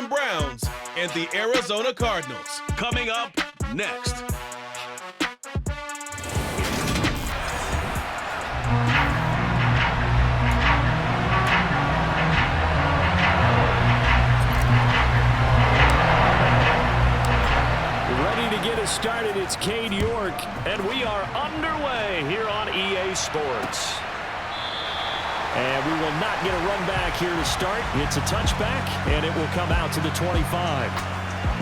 Cleveland Browns and the Arizona Cardinals. Coming up next. Ready to get us started, it's Cade York, and we are underway here on EA Sports. And we will not get a run back here to start. It's a touchback, and it will come out to the 25.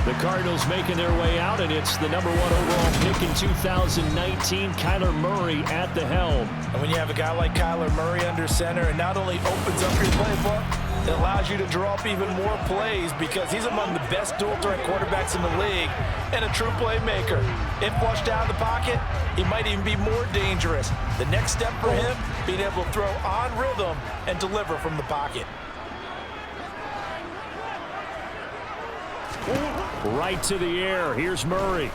The Cardinals making their way out, and it's the number 1 overall pick in 2019, Kyler Murray at the helm. And when you have a guy like Kyler Murray under center, it not only opens up your playbook, it allows you to draw up even more plays because he's among the best dual-threat quarterbacks in the league and a true playmaker. If flushed out of the pocket, he might even be more dangerous. The next step for him, being able to throw on rhythm and deliver from the pocket. Right to the air. Here's Murray.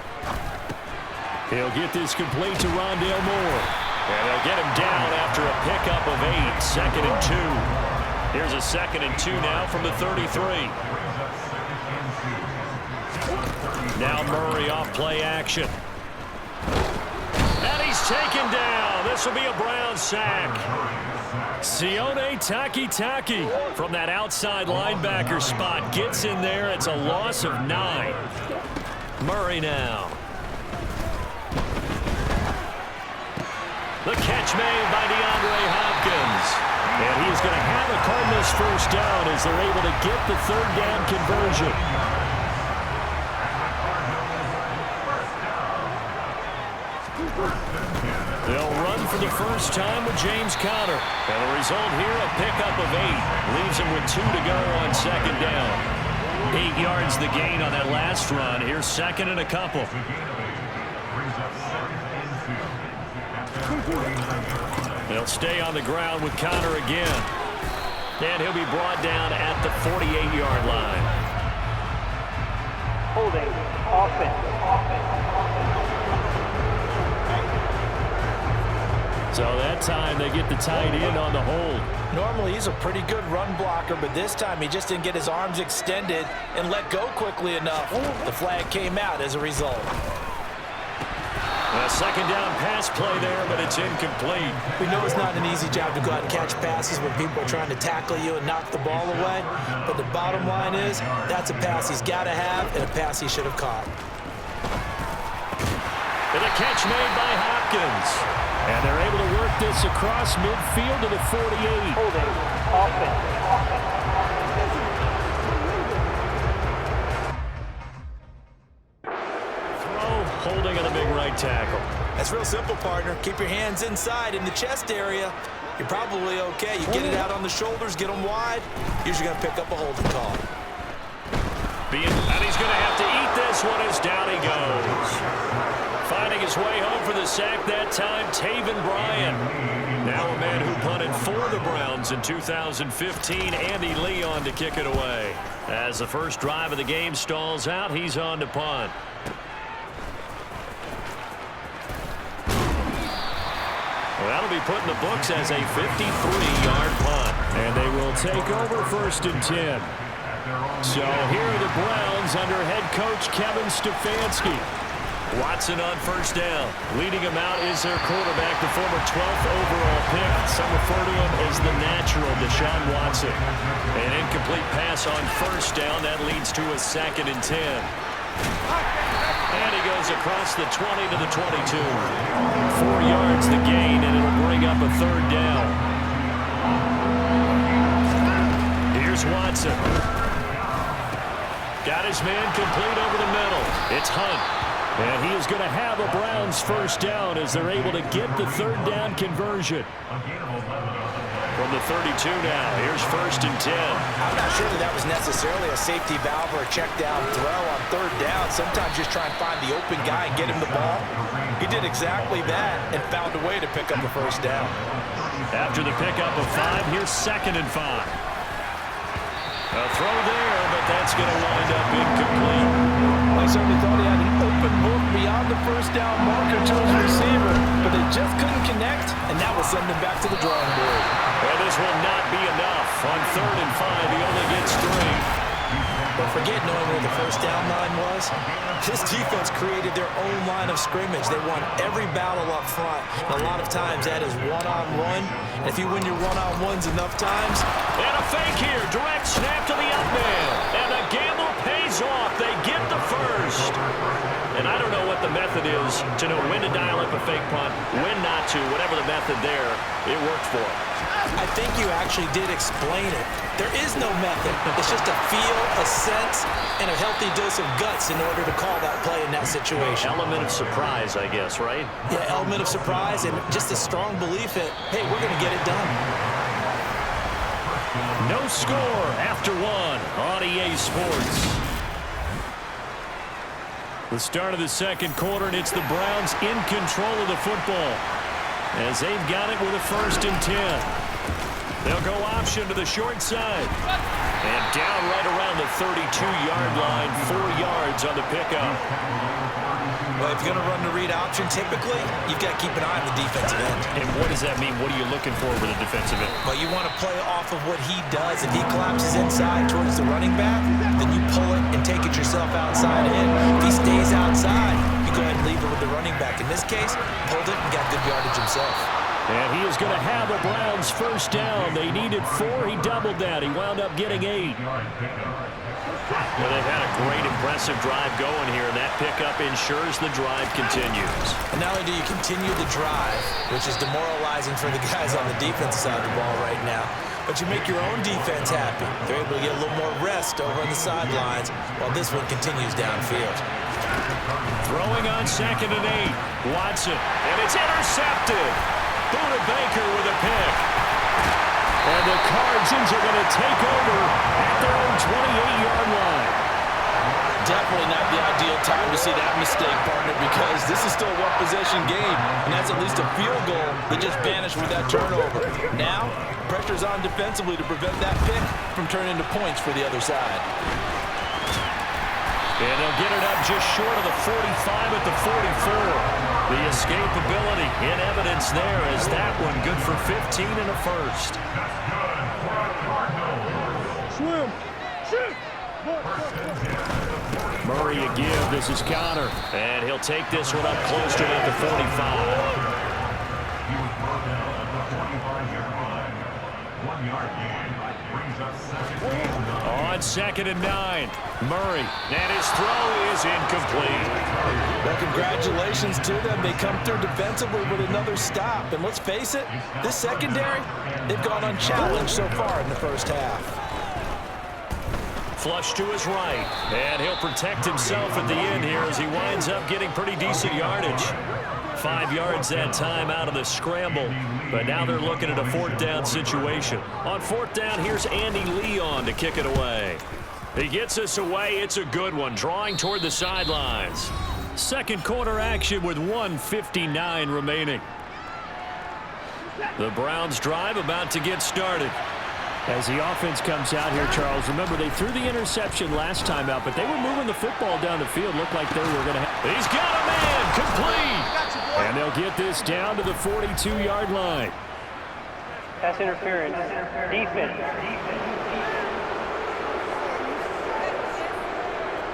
He'll get this complete to Rondale Moore. And they'll get him down after a pickup of 8. 2nd and 2. Here's a 2nd and 2 now from the 33. Now Murray off play action. And he's taken down. This will be a Brown sack. Sione Takitaki from that outside linebacker spot gets in there. It's a loss of 9. Murray now. The catch made by DeAndre Hopkins. And he's going to have a Cardinals first down as they're able to get the 3rd down conversion. They'll run for the first time with James Conner. And the result here, a pickup of 8. Leaves him with 2 to go on 2nd down. 8 yards the gain on that last run. Here's 2nd and a couple. They'll stay on the ground with Conner again. And he'll be brought down at the 48-yard line. Holding offense. So that time they get the tight end on the hold. Normally he's a pretty good run blocker, but this time he just didn't get his arms extended and let go quickly enough. The flag came out as a result. A 2nd down pass play there, but it's incomplete. We know it's not an easy job to go out and catch passes when people are trying to tackle you and knock the ball away, but the bottom line is that's a pass he's got to have and a pass he should have caught. And a catch made by Hopkins. And they're able to work this across midfield to the 48. Holding offense. Holding on the big right tackle. That's real simple, partner. Keep your hands inside in the chest area. You're probably okay. You get it out on the shoulders, get them wide. Usually going to pick up a holding call. And he's going to have to eat this one as down he goes. Finding his way home for the sack that time, Taven Bryan. Now a man who punted for the Browns in 2015, Andy Leon to kick it away. As the first drive of the game stalls out, he's on to punt. Well, that'll be put in the books as a 53-yard punt. And they will take over 1st and 10. So here are the Browns under head coach Kevin Stefanski. Watson on 1st down. Leading him out is their quarterback, the former 12th overall pick. Some refer to him as the natural Deshaun Watson. An incomplete pass on 1st down. That leads to a 2nd and 10. And he goes across the 20 to the 22. 4 yards the gain, and it'll bring up a 3rd down. Here's Watson. Got his man complete over the middle. It's Hunt. And he is going to have a Browns first down as they're able to get the 3rd down conversion. From the 32 now, here's 1st and 10. I'm not sure that was necessarily a safety valve or a check down throw on 3rd down. Sometimes just try and find the open guy and get him the ball. He did exactly that and found a way to pick up a 1st down. After the pickup of 5, here's 2nd and 5. A throw there, but that's going to wind up incomplete. I certainly thought he had an open look beyond the 1st down marker to his receiver, but they just couldn't connect, and that will send him back to the drawing board. Well, this will not be enough. On 3rd and 5, he only gets 3. But forget knowing where the first down line was. This defense created their own line of scrimmage. They won every battle up front. And a lot of times that is one-on-one. And if you win your one-on-ones enough times. And a fake here. Direct snap to the up man. And the gamble pays off. They get the first. And I don't know what the method is to know when to dial up a fake punt, when not to. Whatever the method there, it worked for them. I think you actually did explain it. There is no method. It's just a feel, a sense, and a healthy dose of guts in order to call that play in that situation. Element of surprise, I guess, right? Yeah, element of surprise and just a strong belief that, hey, we're going to get it done. No score after one on EA Sports. The start of the second quarter, and it's the Browns in control of the football as they've got it with a 1st and 10. They'll go option to the short side. And down right around the 32-yard line, 4 yards on the pickup. Well, if you're going to run the read option, typically, you've got to keep an eye on the defensive end. And what does that mean? What are you looking for with the defensive end? Well, you want to play off of what he does. If he collapses inside towards the running back, then you pull it and take it yourself outside in. If he stays outside, you go ahead and leave it with the running back. In this case, pulled it and got good yardage himself. And he is going to have the Browns 1st down. They needed 4. He doubled that. He wound up getting 8. Well, they've had a great, impressive drive going here, and that pickup ensures the drive continues. And not only do you continue the drive, which is demoralizing for the guys on the defensive side of the ball right now, but you make your own defense happy. They're able to get a little more rest over on the sidelines while this one continues downfield. Throwing on 2nd and 8. Watson, and it's intercepted. Buda Baker with a pick. And the Cardinals are going to take over at their own 28-yard line. Definitely not the ideal time to see that mistake, partner, because this is still a one-possession game, and that's at least a field goal that just vanished with that turnover. Now, pressure's on defensively to prevent that pick from turning into points for the other side. And they'll get it up just short of the 45 at the 44. The escapability in evidence there as that one good for 15 and a 1st. Swim. Shoot. Murray a give. This is Connor. And he'll take this one up close to about the 45. On 2nd and 9. Murray. And his throw is incomplete. Well, congratulations to them. They come through defensively with another stop. And let's face it, this secondary, they've gone unchallenged so far in the first half. Flush to his right. And he'll protect himself at the end here as he winds up getting pretty decent yardage. 5 yards that time out of the scramble. But now they're looking at a 4th down situation. On 4th down, here's Andy Leon to kick it away. He gets us away. It's a good one, drawing toward the sidelines. Second quarter action with 1:59 remaining. The Browns drive about to get started. As the offense comes out here, Charles, remember they threw the interception last time out, but they were moving the football down the field. Looked like they were going to have... He's got a man, complete. And they'll get this down to the 42-yard line. Pass interference. Defense.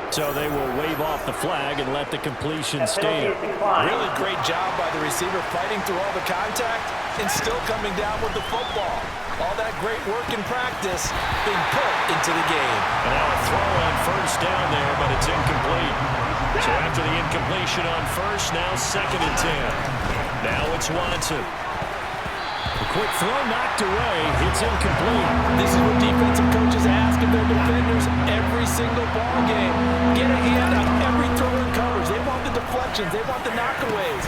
So they will wave off the flag and let the completion stand. Really great job by the receiver fighting through all the contact and still coming down with the football. All that great work in practice being put into the game. And now a throw on 1st down there, but it's incomplete. So after the incompletion on 1st, now 2nd and 10. Now it's Watson. A quick throw knocked away. It's incomplete. This is what defensive coaches ask of their defenders every single ball game. Get a hand on every throw in coverage. They want the deflections. They want the knockaways.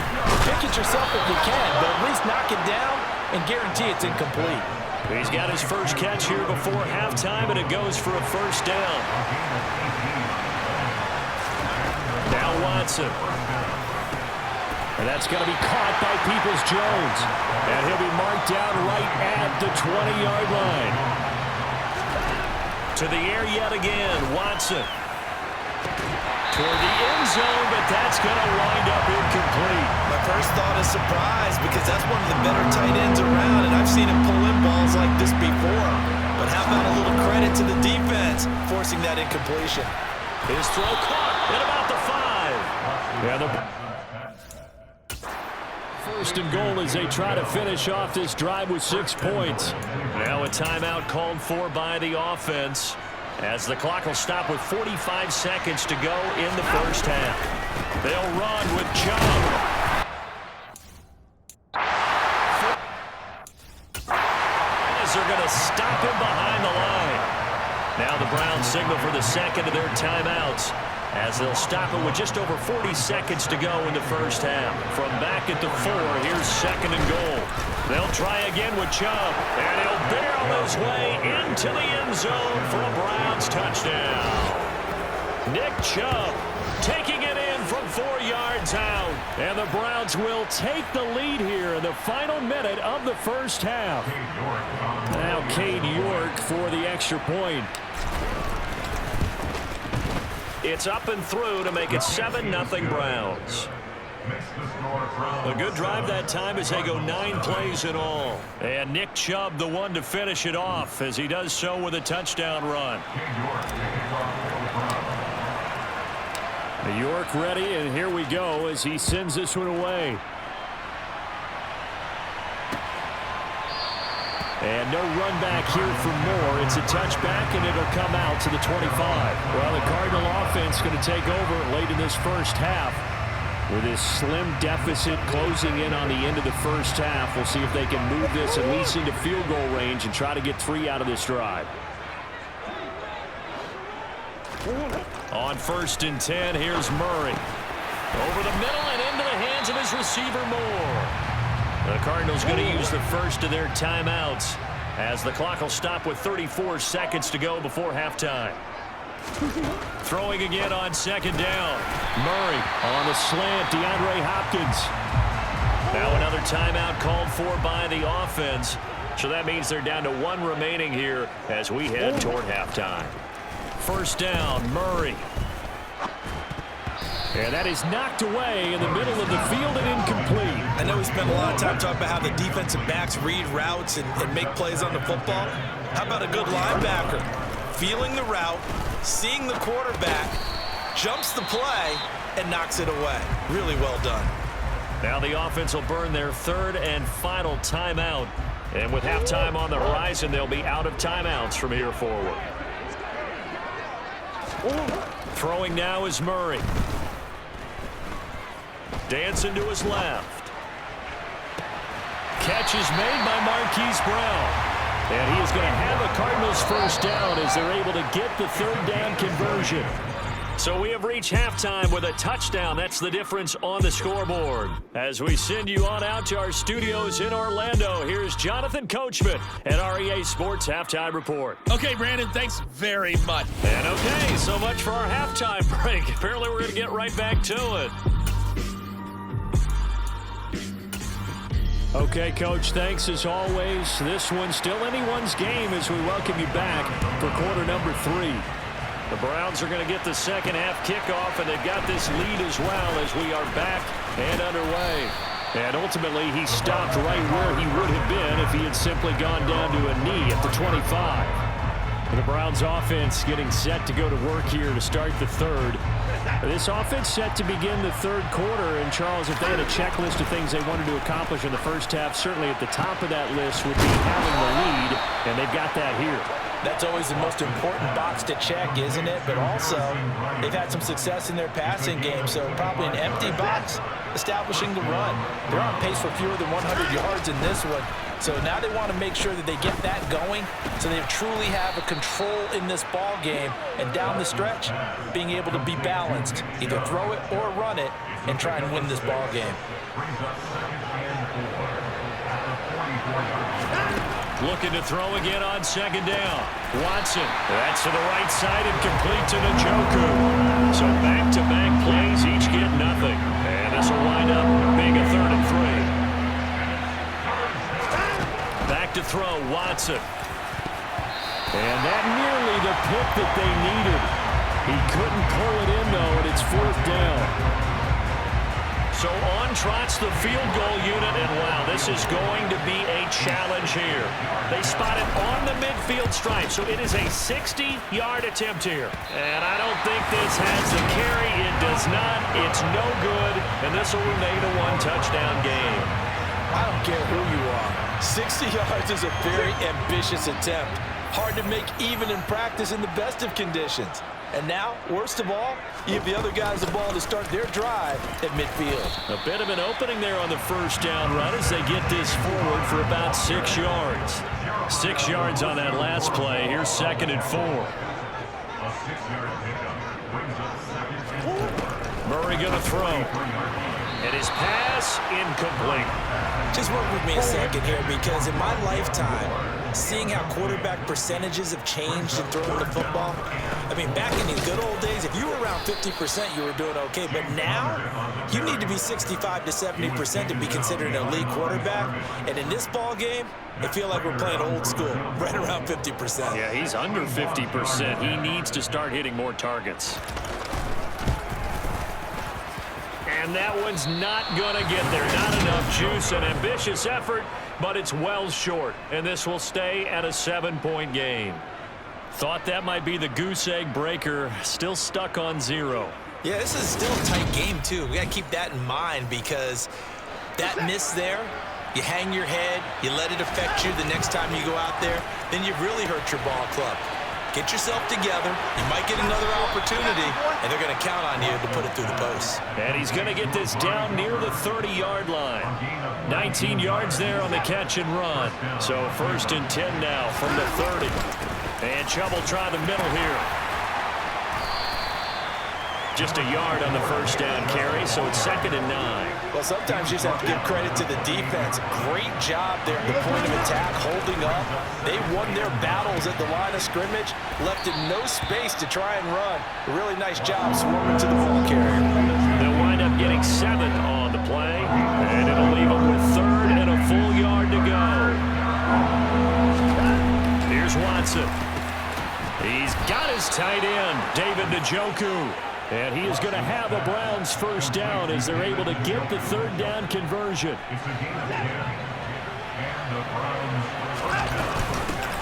Pick it yourself if you can, but at least knock it down and guarantee it's incomplete. He's got his first catch here before halftime, and it goes for a 1st down. Now Watson. And that's going to be caught by Peoples-Jones. And he'll be marked down right at the 20-yard line. To the air yet again, Watson. Toward the end zone, but that's going to wind up incomplete. My first thought is surprise because that's one of the better tight ends around, and I've seen him pull in balls like this before. But how about a little credit to the defense forcing that incompletion? His throw caught at about the 5. Yeah, first and goal as they try to finish off this drive with 6 points. Now a timeout called for by the offense as the clock will stop with 45 seconds to go in the first half. They'll run with Chubb. They're going to stop him behind the line. Now the Browns signal for the second of their timeouts as they'll stop it with just over 40 seconds to go in the first half. From back at the 4, here's second and goal. They'll try again with Chubb, and he'll barrel his way into the end zone for a Browns touchdown. Nick Chubb taking it in from 4 yards out. And the Browns will take the lead here in the final minute of the first half. Now Cade York for the extra point. It's up and through to make it 7-0 Browns. A good drive that time as they go 9 plays in all. And Nick Chubb the one to finish it off as he does so with a touchdown run. York ready, and here we go as he sends this one away. And no run back here for Moore. It's a touchback, and it'll come out to the 25. Well, the Cardinal offense going to take over late in this first half with this slim deficit closing in on the end of the first half. We'll see if they can move this at least into field goal range and try to get 3 out of this drive. On first and 10, here's Murray. Over the middle and into the hands of his receiver, Moore. The Cardinals going to use the first of their timeouts as the clock will stop with 34 seconds to go before halftime. Throwing again on second down. Murray on the slant, DeAndre Hopkins. Now another timeout called for by the offense. So that means they're down to 1 remaining here as we head toward halftime. First down, Murray. And that is knocked away in the middle of the field and incomplete. I know we spent a lot of time talking about how the defensive backs read routes and make plays on the football. How about a good linebacker? Feeling the route, seeing the quarterback, jumps the play, and knocks it away. Really well done. Now the offense will burn their 3rd and final timeout. And with halftime on the horizon, they'll be out of timeouts from here forward. Throwing now is Murray. Dancing to his left. Catch is made by Marquise Brown. And he is going to have a Cardinals first down as they're able to get the 3rd down conversion. So we have reached halftime with a touchdown. That's the difference on the scoreboard. As we send you on out to our studios in Orlando, here's Jonathan Coachman at REA Sports Halftime Report. Okay, Brandon, thanks very much. And okay, so much for our halftime break. Apparently we're going to get right back to it. Okay, Coach, thanks as always. This one's still anyone's game as we welcome you back for quarter number 3. The Browns are going to get the second half kickoff, and they've got this lead as well as we are back and underway. And ultimately, he stopped right where he would have been if he had simply gone down to a knee at the 25. And the Browns offense getting set to go to work here to start the 3rd. This offense set to begin the 3rd quarter, and Charles, if they had a checklist of things they wanted to accomplish in the first half, certainly at the top of that list would be having the lead, and they've got that here. That's always the most important box to check, isn't it? But also, they've had some success in their passing game, so probably an empty box establishing the run. They're on pace for fewer than 100 yards in this one, so now they want to make sure that they get that going so they truly have a control in this ball game, and down the stretch, being able to be balanced, either throw it or run it, and try and win this ball game. Looking to throw again on second down. Watson, that's to the right side and complete to Njoku. So back-to-back plays, each get nothing. And this will wind up being a 3rd and 3. Back to throw, Watson. And that nearly the pick that they needed. He couldn't pull it in, though, and it's 4th down. So on trots the field goal unit, and wow, this is going to be a challenge here. They spot it on the midfield stripe, so it is a 60-yard attempt here. And I don't think this has the carry. It does not. It's no good, and this will remain a one-touchdown game. I don't care who you are. 60 yards is a very ambitious attempt. Hard to make even in practice in the best of conditions. And now, worst of all, you give the other guys the ball to start their drive at midfield. A bit of an opening there on the first down run as they get this forward for about 6 yards. 6 yards on that last play. Here's 2nd and 4. Murray going to throw. And his pass incomplete. Just work with me a second here, because in my lifetime, seeing how quarterback percentages have changed in throwing the football, I mean, back in the good old days, if you were around 50%, you were doing okay. But now, you need to be 65 to 70% to be considered an elite quarterback. And in this ball game, I feel like we're playing old school, right around 50%. Yeah, he's under 50%. He needs to start hitting more targets. And that one's not going to get there. Not enough juice. An ambitious effort, but it's well short. And this will stay at a 7-point game. Thought that might be the goose egg breaker. Still stuck on 0. Yeah, this is still a tight game, too. We got to keep that in mind, because that miss there, you hang your head, you let it affect you the next time you go out there, then you've really hurt your ball club. Get yourself together. You might get another opportunity, and they're going to count on you to put it through the post. And he's going to get this down near the 30-yard line. 19 yards there on the catch and run. So 1st and 10 now from the 30. And Chubb will try the middle here. Just a yard on the first down carry, so it's 2nd and 9. Well, sometimes you just have to give credit to the defense. Great job there at the point of attack, holding up. They won their battles at the line of scrimmage, left in no space to try and run. A really nice job swarming to the ball carrier. They'll wind up getting 7 on the play, and it'll leave them with 3rd and a full yard to go. Here's Watson. He's got his tight end, David Njoku. And he is going to have a Browns first down as they're able to get the 3rd down conversion.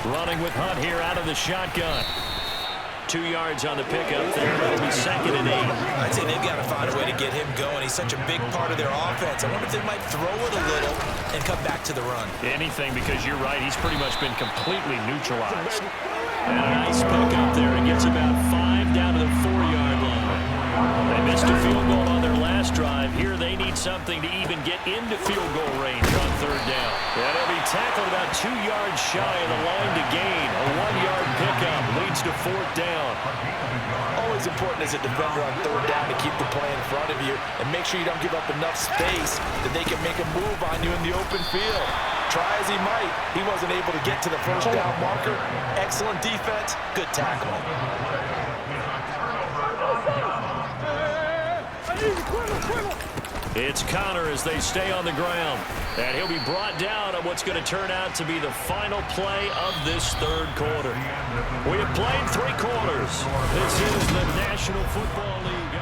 Running with Hunt here out of the shotgun. 2 yards on the pickup there. That'll be 2nd and 8. I'd say they've got to find a way to get him going. He's such a big part of their offense. I wonder if they might throw it a little and come back to the run. Anything, because you're right. He's pretty much been completely neutralized. And a nice pickup there. He gets about 5 down to the 4-yard line. They missed a field goal on their last drive. Here they need something to even get into field goal range on 3rd down. And he'll be tackled about 2 yards shy of the line to gain. A 1-yard pickup leads to 4th down. Always important as a defender on 3rd down to keep the play in front of you and make sure you don't give up enough space that they can make a move on you in the open field. Try as he might, he wasn't able to get to the first down marker. Excellent defense, good tackling. It's Connor as they stay on the ground. And he'll be brought down on what's going to turn out to be the final play of this 3rd quarter. We have played 3 quarters. This is the National Football League.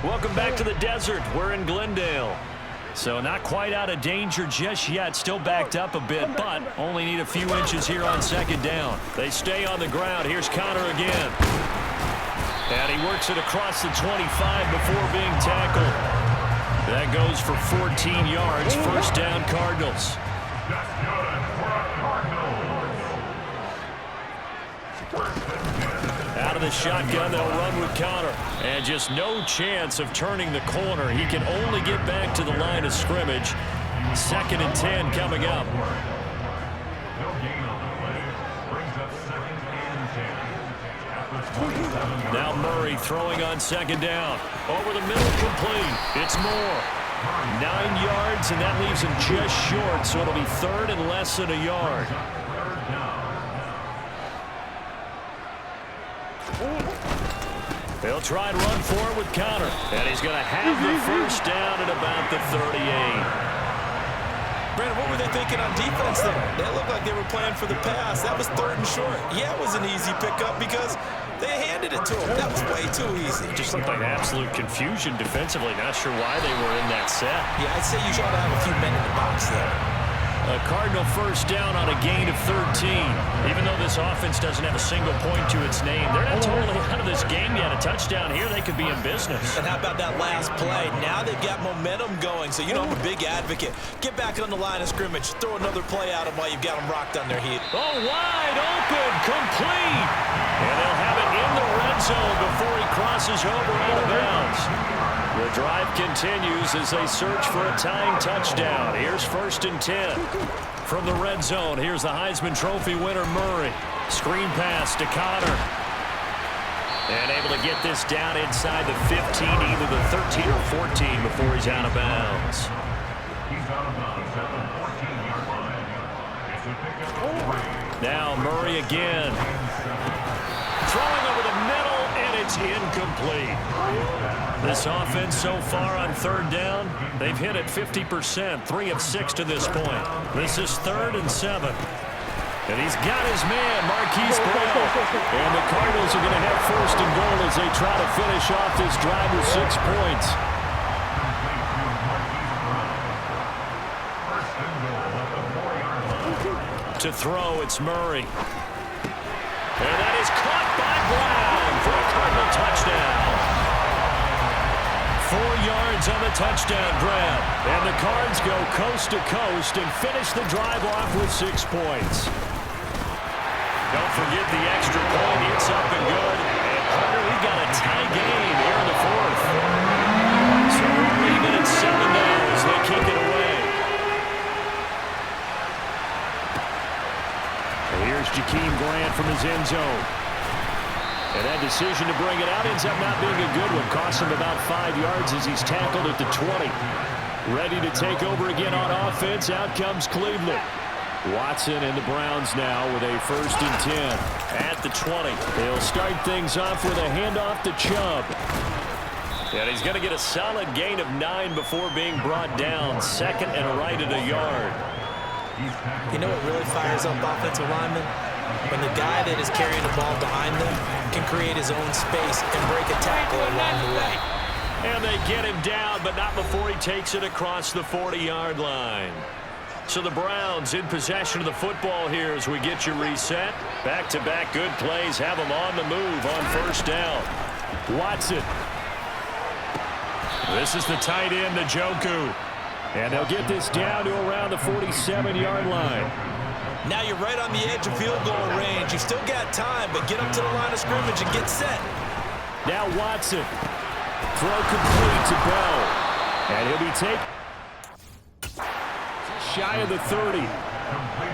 Welcome back to the desert. We're in Glendale. So not quite out of danger just yet. Still backed up a bit, but only need a few inches here on 2nd down. They stay on the ground. Here's Connor again. And he works it across the 25 before being tackled. That goes for 14 yards. First down, Cardinals. Out of the shotgun, they'll run with Connor. And just no chance of turning the corner. He can only get back to the line of scrimmage. 2nd and 10 coming up. Now Murray throwing on 2nd down. Over the middle, complete. It's Moore. 9 yards, and that leaves him just short, so it'll be 3rd and less than a yard. They'll try and run for it with Connor. And he's going to have the first down at about the 38. Brandon, what were they thinking on defense there? They looked like they were playing for the pass. That was 3rd and short. Yeah, it was an easy pickup because they handed it to him. That was way too easy. Just looked like absolute confusion defensively. Not sure why they were in that set. Yeah, I'd say you ought to have a few men in the box there. A Cardinal first down on a gain of 13. Even though this offense doesn't have a single point to its name, they're not totally out of this game yet. A touchdown here, they could be in business. And how about that last play? Now they've got momentum going, so you know I'm a big advocate. Get back on the line of scrimmage. Throw another play at them while you've got them rocked on their heat. Oh, wide open, complete. And they'll have it in the red zone before he crosses over out of bounds. The drive continues as they search for a tying touchdown. Here's 1st and 10. From the red zone, here's the Heisman Trophy winner, Murray. Screen pass to Connor. And able to get this down inside the 15, either the 13 or 14 before he's out of bounds. Now Murray again. Throwing over the middle, and it's incomplete. This offense so far on 3rd down, they've hit it 50%, 3 of 6 to this point. This is 3rd and 7. And he's got his man, Marquise Brown. And the Cardinals are going to have 1st and goal as they try to finish off this drive with 6 points. To throw, it's Murray. And that is caught by Brown for a Cardinal touchdown. 4 yards on the touchdown grab. And the Cards go coast to coast and finish the drive off with 6 points. Don't forget the extra point. It's up and good. And Hunter, we've got a tie game here in the 4th. So we're even at 7 now as they kick it away. And here's Jakeem Grant from his end zone. And that decision to bring it out ends up not being a good one. Costs him about 5 yards as he's tackled at the 20. Ready to take over again on offense. Out comes Cleveland. Watson and the Browns now with a 1st and 10 at the 20. They'll start things off with a handoff to Chubb. And he's going to get a solid gain of 9 before being brought down. 2nd and right at a yard. You know what really fires up offensive linemen? When the guy that is carrying the ball behind them can create his own space and break a tackle along the way. And they get him down, but not before he takes it across the 40-yard line. So the Browns in possession of the football here as we get you reset. Back-to-back good plays have them on the move on 1st down. Watson. This is the tight end, Njoku. And they'll get this down to around the 47-yard line. Now you're right on the edge of field goal range. You've still got time, but get up to the line of scrimmage and get set. Now Watson. Throw complete to Bell. And he'll be taken shy of the 30.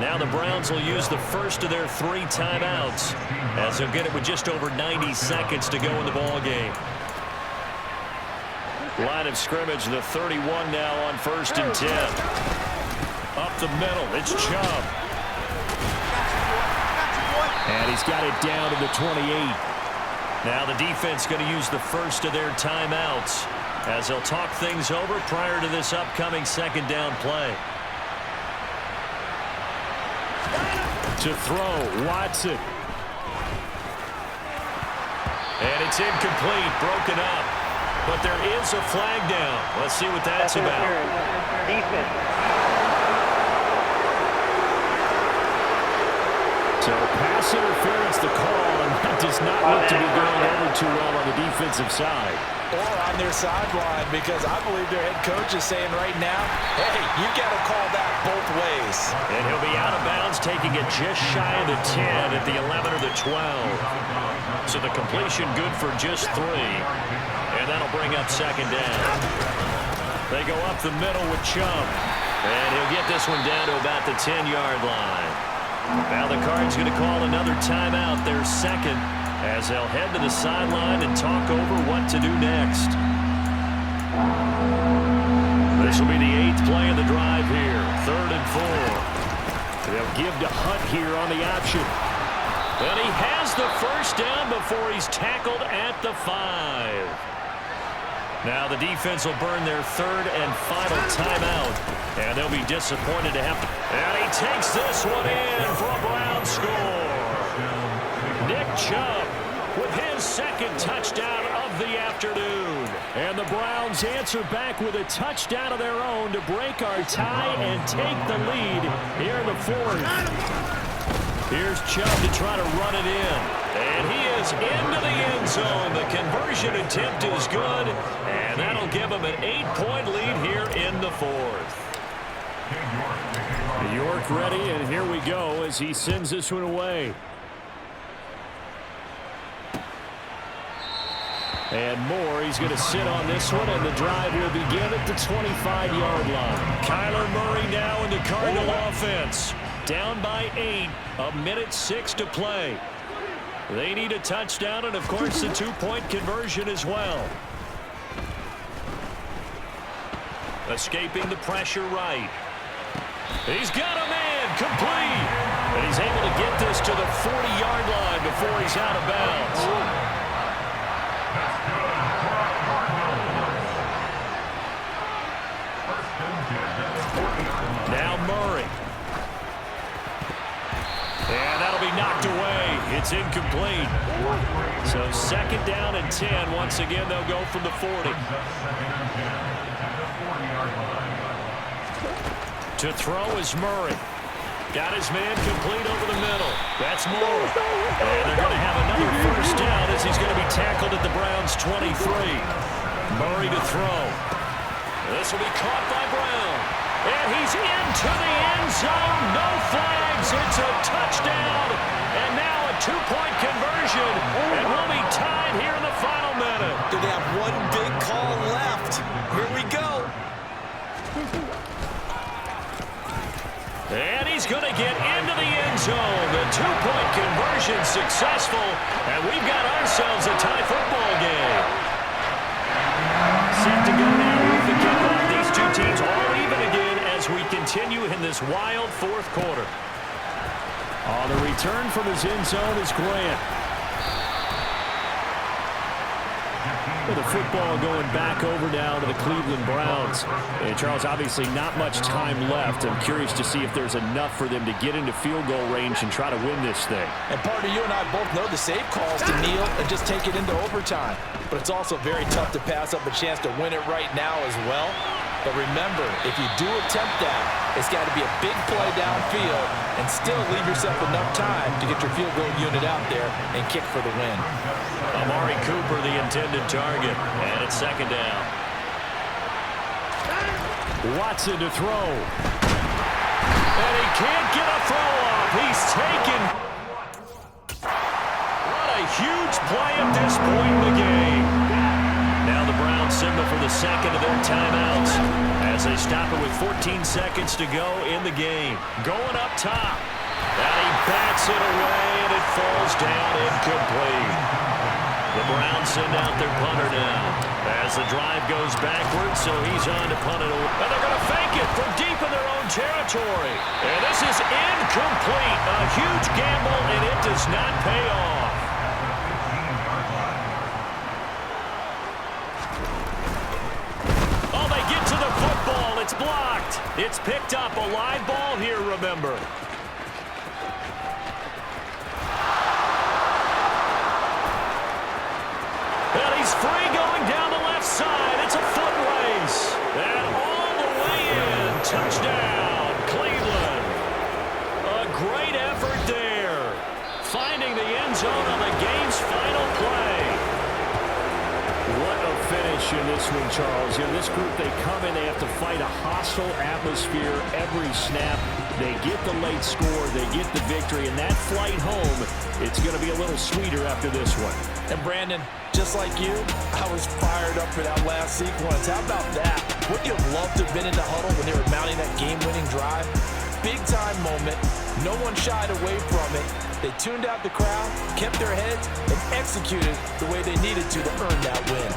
Now the Browns will use the first of their 3 timeouts as they'll get it with just over 90 seconds to go in the ball game. Line of scrimmage, the 31 now on 1st and 10. Up the middle, it's Chubb. And he's got it down to the 28. Now the defense going to use the first of their timeouts as they'll talk things over prior to this upcoming 2nd down play. To throw, Watson. And it's incomplete, broken up. But there is a flag down. Let's see what that's about. Defense. So pass interference the call, and that does not look to be going over too well on the defensive side. Or on their sideline, because I believe their head coach is saying right now, hey, you got to call that both ways. And he'll be out of bounds, taking it just shy of the 10 at the 11 or the 12. So the completion good for just 3. And that'll bring up 2nd down. They go up the middle with Chubb. And he'll get this one down to about the 10-yard line. Now the Cards going to call another timeout, their 2nd, as they'll head to the sideline and talk over what to do next. This will be the 8th play of the drive here, 3rd and 4. They'll give to Hunt here on the option. And he has the 1st down before he's tackled at the 5. Now the defense will burn their third and final timeout, and they'll be disappointed to have to. And he takes this one in for a Brown score. Nick Chubb with his second touchdown of the afternoon. And the Browns answer back with a touchdown of their own to break our tie and take the lead here in the fourth. Here's Chubb to try to run it in. And he is into the end zone. The conversion attempt is good, and that'll give him an 8-point lead here in the fourth. York ready, and here we go as he sends this one away. And Moore, he's going to sit on this one, and the drive will begin at the 25-yard line. Kyler Murray now in the Cardinal offense. Down by 8, 1:06 to play. They need a touchdown and, of course, the 2-point conversion as well. Escaping the pressure right. He's got a man complete. And he's able to get this to the 40-yard line before he's out of bounds. Now Murray. And that'll be knocked away. It's incomplete. So second down and 10. Once again, they'll go from the 40. To throw is Murray. Got his man complete over the middle. That's Moore. And they're going to have another first down as he's going to be tackled at the Browns' 23. Murray to throw. This will be caught by Brown. And he's into the end zone. No flags. It's a touchdown. And now a 2-point conversion. And we'll be tied here in the final minute. Do they have one big call left? Here we go. And he's going to get into the end zone. The 2-point conversion successful. And we've got ourselves a tie football game. Set to go now with the kickoff. These two teams all even again as we continue in this wild fourth quarter. On the return from his end zone is Grant. With the football going back over now to the Cleveland Browns. And Charles, obviously not much time left. I'm curious to see if there's enough for them to get into field goal range and try to win this thing. And partner, you and I both know the save calls to kneel and just take it into overtime. But it's also very tough to pass up a chance to win it right now as well. But remember, if you do attempt that, it's got to be a big play downfield and still leave yourself enough time to get your field goal unit out there and kick for the win. Amari Cooper, the intended target, and it's second down. Watson to throw. And he can't get a throw off. He's taken. What a huge play at this point in the game. Now the Browns signal for the second of their timeouts as they stop it with 14 seconds to go in the game. Going up top. And he bats it away, and it falls down incomplete. The Browns send out their punter now as the drive goes backwards, so he's on to punt it away. And they're going to fake it from deep in their own territory. And this is incomplete. A huge gamble, and it does not pay off. Oh, they get to the football. It's blocked. It's picked up. A live ball here, remember. And he's free going down the left side. It's a foot race. And all the way in. Touchdown, Cleveland. A great effort there. Finding the end zone on the game's final play. What a finish in this one, Charles. You know, this group, they come in, they have to fight a hostile atmosphere every snap. They get the late score, they get the victory, and that flight home, it's going to be a little sweeter after this one. And Brandon, just like you, I was fired up for that last sequence. How about that? Wouldn't you have loved to have been in the huddle when they were mounting that game-winning drive? Big-time moment. No one shied away from it. They tuned out the crowd, kept their heads, and executed the way they needed to earn that win.